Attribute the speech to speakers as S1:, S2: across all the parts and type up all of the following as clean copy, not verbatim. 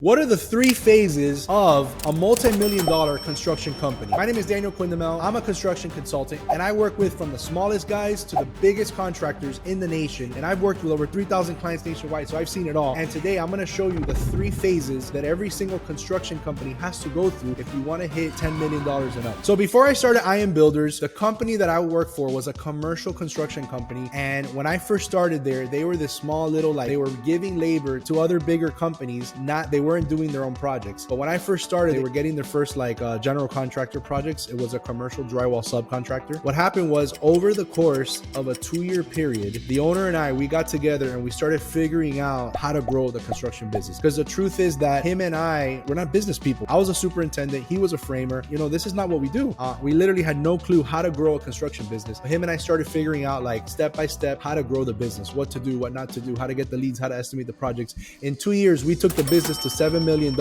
S1: What are the three phases of a multi-million dollar construction company? My name is Daniel Quindemil. I'm a construction consultant and I work with from the smallest guys to the biggest contractors in the nation. And I've worked with over 3,000 clients nationwide, so I've seen it all. And today I'm gonna show you the three phases that every single construction company has to go through if you wanna hit $10 million and up. So before I started I Am Builders, the company that I worked for was a commercial construction company. And when I first started there, they were this small little, they were giving labor to other bigger companies, they weren't doing their own projects. But when I first started, they were getting their first general contractor projects. It was a commercial drywall subcontractor. What happened was, over the course of a 2-year period, the owner and I, we got together and we started figuring out how to grow the construction business. Because the truth is that him and I, we're not business people. I was a superintendent, he was a framer. You know, this is not what we do. We literally had no clue how to grow a construction business. But him and I started figuring out step by step how to grow the business, what to do, what not to do, how to get the leads, how to estimate the projects. In 2 years, we took the business to $7 million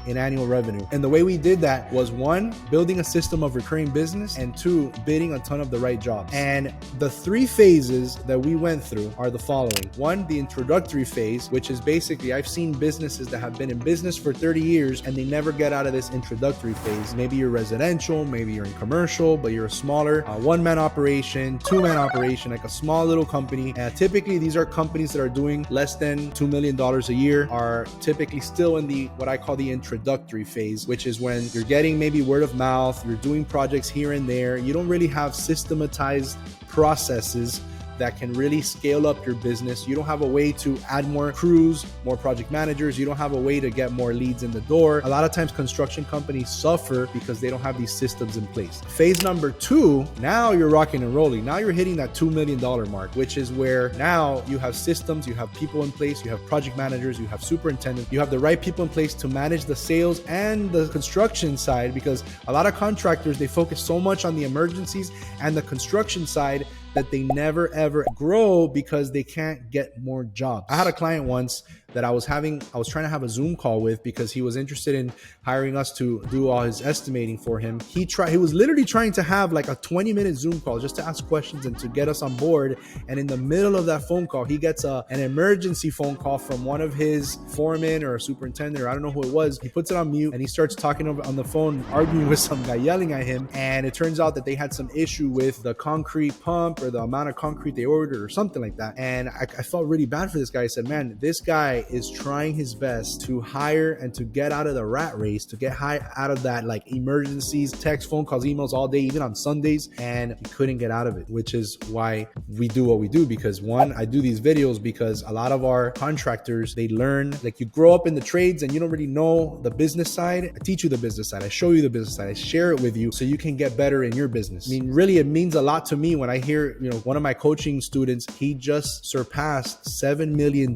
S1: in annual revenue. And the way we did that was, 1, building a system of recurring business, and 2, bidding a ton of the right jobs. And the three phases that we went through are the following. 1, the introductory phase, which is basically, I've seen businesses that have been in business for 30 years and they never get out of this introductory phase. Maybe you're residential, maybe you're in commercial, but you're a smaller one-man operation, two-man operation, like a small little company. And typically these are companies that are doing less than $2 million a year, are typically still in what I call the introductory phase, which is when you're getting maybe word of mouth, you're doing projects here and there. You don't really have systematized processes that can really scale up your business. You don't have a way to add more crews, more project managers. You don't have a way to get more leads in the door. A lot of times construction companies suffer because they don't have these systems in place. Phase number 2, now you're rocking and rolling. Now you're hitting that $2 million mark, which is where now you have systems, you have people in place, you have project managers, you have superintendents, you have the right people in place to manage the sales and the construction side, because a lot of contractors, they focus so much on the emergencies and the construction side that they never ever grow because they can't get more jobs. I had a client once that I was trying to have a Zoom call with because he was interested in hiring us to do all his estimating for him. He was literally trying to have a 20-minute Zoom call just to ask questions and to get us on board. And in the middle of that phone call, he gets an emergency phone call from one of his foremen or a superintendent, or I don't know who it was. He puts it on mute and he starts talking on the phone, arguing with some guy, yelling at him. And it turns out that they had some issue with the concrete pump or the amount of concrete they ordered or something like that. And I felt really bad for this guy. I said, man, this guy is trying his best to hire and to get out of the rat race, to get out of that emergencies, text, phone calls, emails all day, even on Sundays, and he couldn't get out of it, which is why we do what we do. Because 1, I do these videos because a lot of our contractors, they learn, you grow up in the trades and you don't really know the business side. I teach you the business side, I show you the business side, I share it with you so you can get better in your business. I mean, really, it means a lot to me when I hear, one of my coaching students, he just surpassed $7 million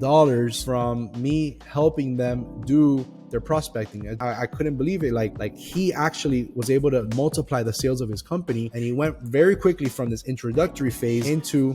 S1: from me helping them do their prospecting. I couldn't believe it. He actually was able to multiply the sales of his company, and he went very quickly from this introductory phase into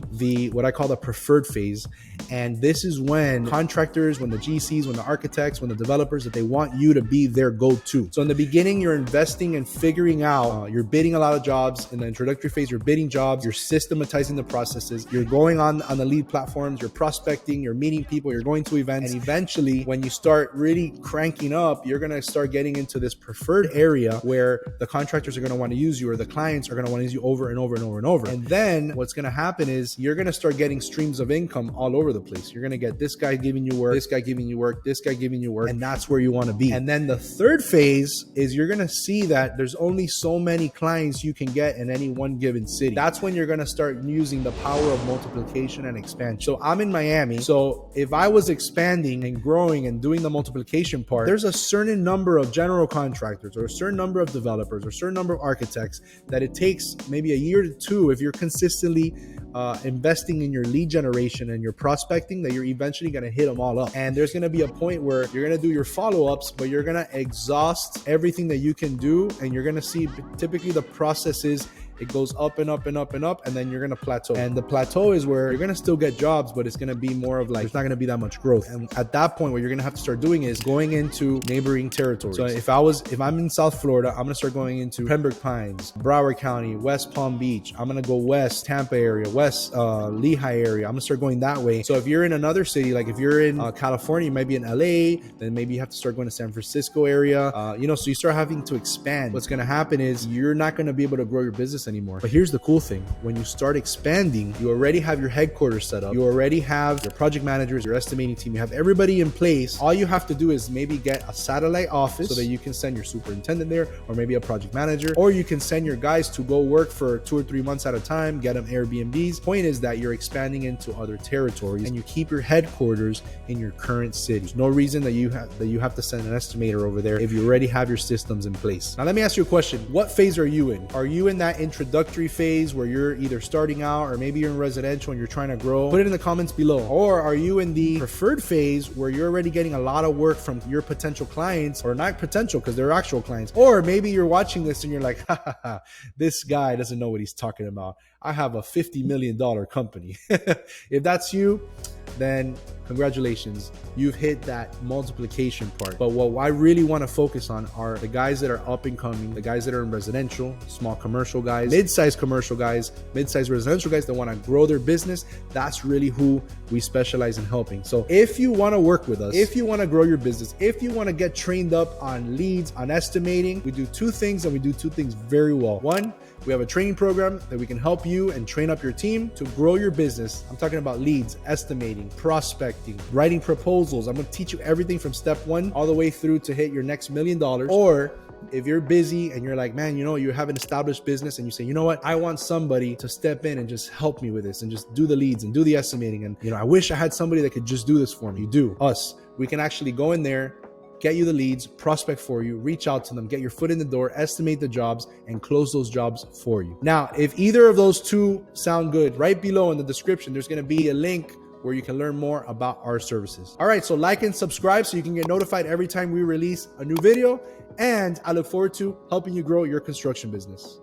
S1: what I call the preferred phase. And this is when contractors, when the GCs, when the architects, when the developers, that they want you to be their go-to. So in the beginning, you're investing and figuring out, you're bidding a lot of jobs. In the introductory phase, you're bidding jobs, you're systematizing the processes, you're going on the lead platforms, you're prospecting, you're meeting people, you're going to events. And eventually, when you start really cranking up, you're going to start getting into this preferred area where the contractors are going to want to use you, or the clients are going to want to use you over and over and over and over. And then what's going to happen is you're going to start getting streams of income all over the place. You're going to get this guy giving you work, this guy giving you work, this guy giving you work, and that's where you want to be. And then the third phase is you're going to see that there's only so many clients you can get in any one given city. That's when you're going to start using the power of multiplication and expansion. So I'm in Miami. So if I was expanding and growing and doing the multiplication part, there's a certain number of general contractors or a certain number of developers or a certain number of architects that it takes maybe a year to 2, if you're consistently investing in your lead generation and your prospecting, that you're eventually going to hit them all up. And there's going to be a point where you're going to do your follow-ups, but you're going to exhaust everything that you can do. And you're going to see typically the process is it goes up and up and up and up, and then you're gonna plateau. And the plateau is where you're gonna still get jobs, but it's gonna be more of like, there's not gonna be that much growth. And at that point, what you're gonna have to start doing is going into neighboring territories. So if I'm in South Florida, I'm gonna start going into Pembroke Pines, Broward County, West Palm Beach. I'm gonna go west Tampa area, west Lehigh area. I'm gonna start going that way. So if you're in another city, like if you're in California, you might be in LA, then maybe you have to start going to San Francisco area. So you start having to expand. What's gonna happen is you're not gonna be able to grow your business anymore. But here's the cool thing: when you start expanding, you already have your headquarters set up. You already have your project managers, your estimating team. You have everybody in place. All you have to do is maybe get a satellite office so that you can send your superintendent there, or maybe a project manager, or you can send your guys to go work for 2 or 3 months at a time, get them Airbnbs. Point is that you're expanding into other territories and you keep your headquarters in your current city. There's no reason that you have to send an estimator over there if you already have your systems in place. Now let me ask you a question. What phase are you in? Are you in that introductory phase where you're either starting out, or maybe you're in residential and you're trying to grow? Put it in the comments below. Or are you in the preferred phase where you're already getting a lot of work from your potential clients, or not potential because they're actual clients? Or maybe you're watching this and you're like, this guy doesn't know what he's talking about. I have a $50 million company. If that's you, then congratulations, you've hit that multiplication part. But what I really want to focus on are the guys that are up and coming, the guys that are in residential, small commercial guys, mid-sized commercial guys, mid-sized residential guys that want to grow their business. That's really who we specialize in helping. So if you want to work with us, if you want to grow your business, if you want to get trained up on leads, on estimating, we do 2 things, and we do 2 things very well. One, we have a training program that we can help you and train up your team to grow your business. I'm talking about leads, estimating, prospecting, writing proposals. I'm going to teach you everything from step 1 all the way through to hit your next $1 million. Or if you're busy and you're like, man, you have an established business and you say, you know what, I want somebody to step in and just help me with this and just do the leads and do the estimating. And I wish I had somebody that could just do this for me. You do. Us. We can actually go in there, get you the leads, prospect for you, reach out to them, get your foot in the door, estimate the jobs, and close those jobs for you. Now, if either of those 2 sound good, right below in the description, there's going to be a link where you can learn more about our services. All right, so like and subscribe so you can get notified every time we release a new video. And I look forward to helping you grow your construction business.